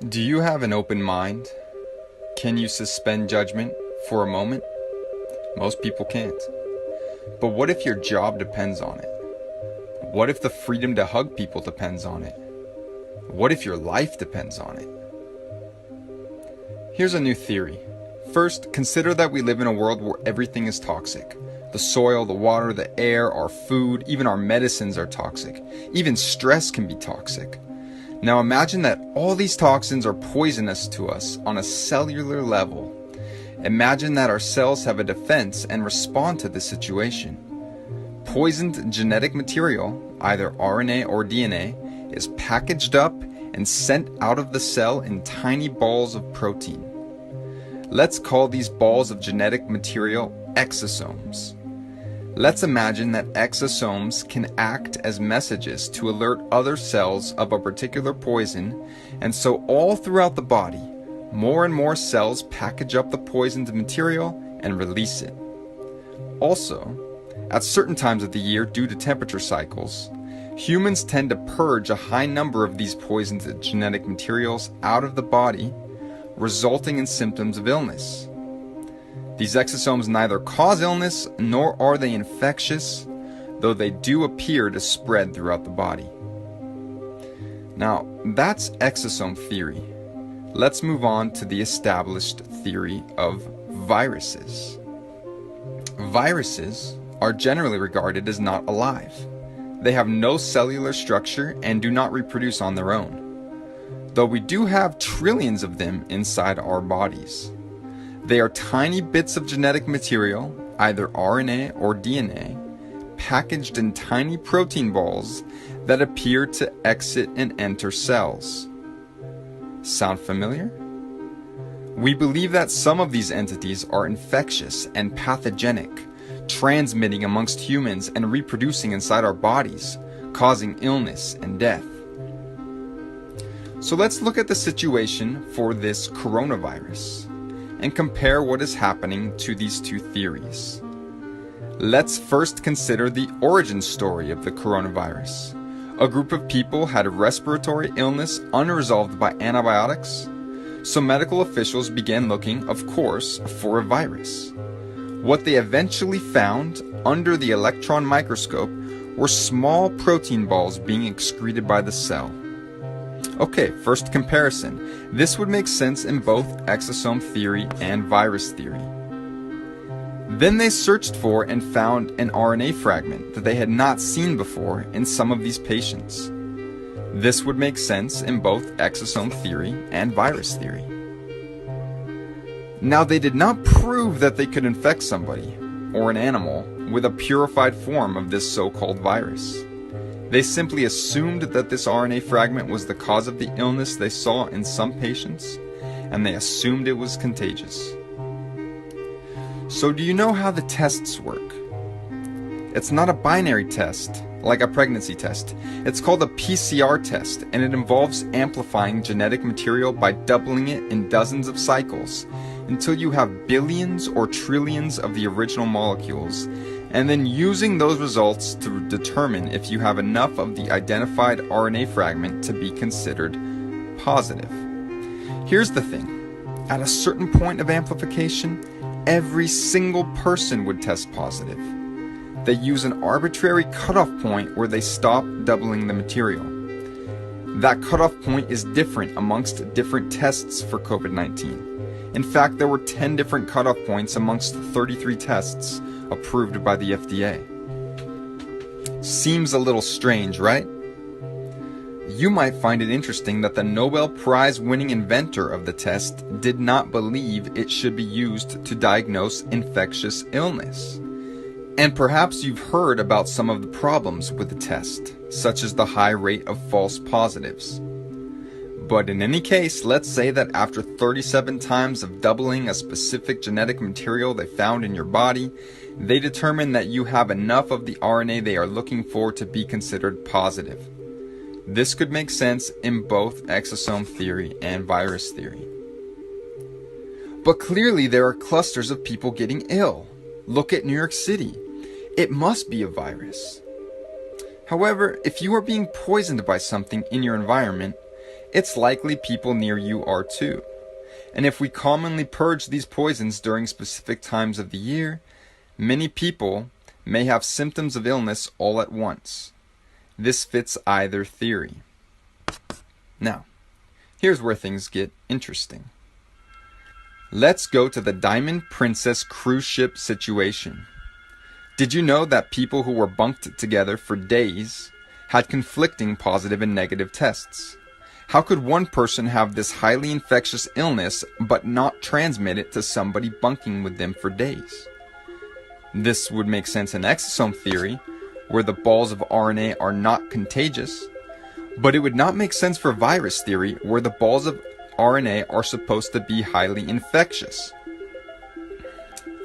Do you have an open mind? Can you suspend judgment for a moment? Most people can't. But what if your job depends on it? What if the freedom to hug people depends on it? What if your life depends on it? Here's a new theory. First, consider that we live in a world where everything is toxic. The soil, the water, the air, our food, even our medicines are toxic. Even stress can be toxic. Now imagine that all these toxins are poisonous to us on a cellular level. Imagine that our cells have a defense and respond to this situation. Poisoned genetic material, either RNA or DNA, is packaged up and sent out of the cell in tiny balls of protein. Let's call these balls of genetic material exosomes. Let's imagine that exosomes can act as messages to alert other cells of a particular poison, and so all throughout the body, more and more cells package up the poisoned material and release it. Also, at certain times of the year due to temperature cycles, humans tend to purge a high number of these poisoned genetic materials out of the body, resulting in symptoms of illness. These exosomes neither cause illness nor are they infectious, though they do appear to spread throughout the body. Now, that's exosome theory. Let's move on to the established theory of viruses. Viruses are generally regarded as not alive. They have no cellular structure and do not reproduce on their own, though we do have trillions of them inside our bodies. They are tiny bits of genetic material, either RNA or DNA, packaged in tiny protein balls that appear to exit and enter cells. Sound familiar? We believe that some of these entities are infectious and pathogenic, transmitting amongst humans and reproducing inside our bodies, causing illness and death. So let's look at the situation for this coronavirus and compare what is happening to these two theories. Let's first consider the origin story of the coronavirus. A group of people had a respiratory illness unresolved by antibiotics, so medical officials began looking, of course, for a virus. What they eventually found under the electron microscope were small protein balls being excreted by the cell. Okay, first comparison. This would make sense in both exosome theory and virus theory. Then they searched for and found an RNA fragment that they had not seen before in some of these patients. This would make sense in both exosome theory and virus theory. Now, they did not prove that they could infect somebody or an animal with a purified form of this so-called virus. They simply assumed that this RNA fragment was the cause of the illness they saw in some patients, and they assumed it was contagious. So do you know how the tests work? It's not a binary test, like a pregnancy test. It's called a PCR test, and it involves amplifying genetic material by doubling it in dozens of cycles until you have billions or trillions of the original molecules, and then using those results to determine if you have enough of the identified RNA fragment to be considered positive. Here's the thing. At a certain point of amplification, every single person would test positive. They use an arbitrary cutoff point where they stop doubling the material. That cutoff point is different amongst different tests for COVID-19. In fact, there were 10 different cutoff points amongst 33 tests approved by the FDA. Seems a little strange, right? You might find it interesting that the Nobel Prize winning inventor of the test did not believe it should be used to diagnose infectious illness. And perhaps you've heard about some of the problems with the test, such as the high rate of false positives. But in any case, let's say that after 37 times of doubling a specific genetic material they found in your body, they determine that you have enough of the RNA they are looking for to be considered positive. This could make sense in both exosome theory and virus theory. But clearly there are clusters of people getting ill. Look at New York City. It must be a virus. However, if you are being poisoned by something in your environment, it's likely people near you are too. And if we commonly purge these poisons during specific times of the year, many people may have symptoms of illness all at once. This fits either theory. Now, here's where things get interesting. Let's go to the Diamond Princess cruise ship situation. Did you know that people who were bunked together for days had conflicting positive and negative tests? How could one person have this highly infectious illness but not transmit it to somebody bunking with them for days? This would make sense in exosome theory, where the balls of RNA are not contagious, but it would not make sense for virus theory, where the balls of RNA are supposed to be highly infectious.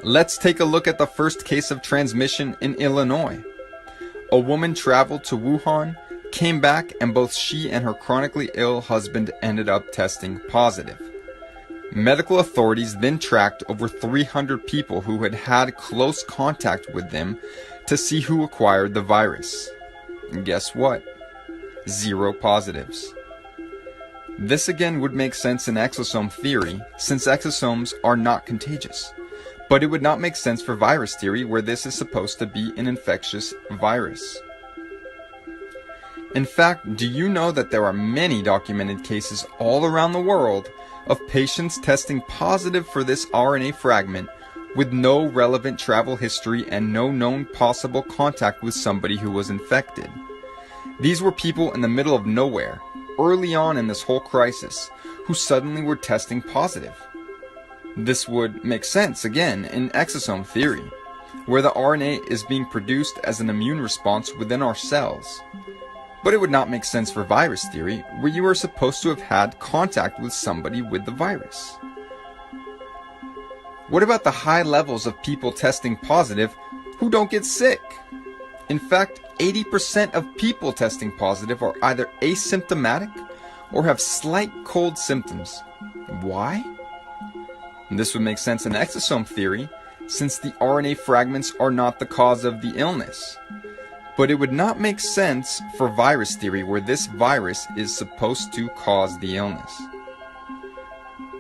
Let's take a look at the first case of transmission in Illinois. A woman traveled to Wuhan, came back, and both she and her chronically ill husband ended up testing positive. Medical authorities then tracked over 300 people who had had close contact with them to see who acquired the virus. And guess what? 0 positives. This again would make sense in exosome theory, since exosomes are not contagious. But it would not make sense for virus theory, where this is supposed to be an infectious virus. In fact, do you know that there are many documented cases all around the world of patients testing positive for this RNA fragment with no relevant travel history and no known possible contact with somebody who was infected? These were people in the middle of nowhere, early on in this whole crisis, who suddenly were testing positive. This would make sense, again, in exosome theory, where the RNA is being produced as an immune response within our cells. But it would not make sense for virus theory, where you are supposed to have had contact with somebody with the virus. What about the high levels of people testing positive who don't get sick? In fact, 80% of people testing positive are either asymptomatic or have slight cold symptoms. Why? This would make sense in exosome theory, since the RNA fragments are not the cause of the illness. But it would not make sense for virus theory, where this virus is supposed to cause the illness.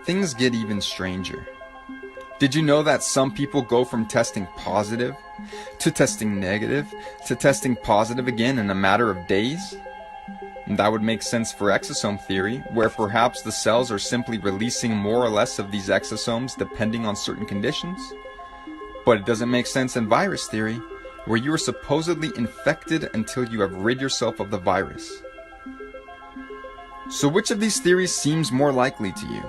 Things get even stranger. Did you know that some people go from testing positive to testing negative to testing positive again in a matter of days? And that would make sense for exosome theory, where perhaps the cells are simply releasing more or less of these exosomes depending on certain conditions. But it doesn't make sense in virus theory, where you are supposedly infected until you have rid yourself of the virus. So which of these theories seems more likely to you?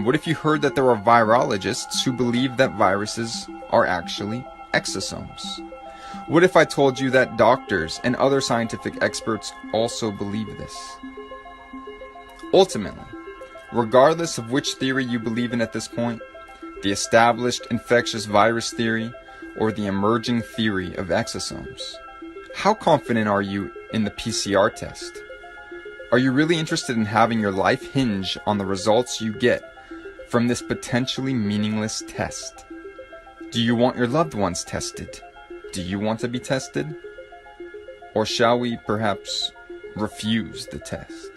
What if you heard that there are virologists who believe that viruses are actually exosomes? What if I told you that doctors and other scientific experts also believe this? Ultimately, regardless of which theory you believe in at this point, the established infectious virus theory or the emerging theory of exosomes, how confident are you in the PCR test? Are you really interested in having your life hinge on the results you get from this potentially meaningless test? Do you want your loved ones tested? Do you want to be tested? Or shall we perhaps refuse the test?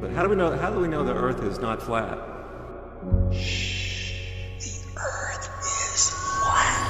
But how do we know the Earth is not flat? Shh. The Earth is flat.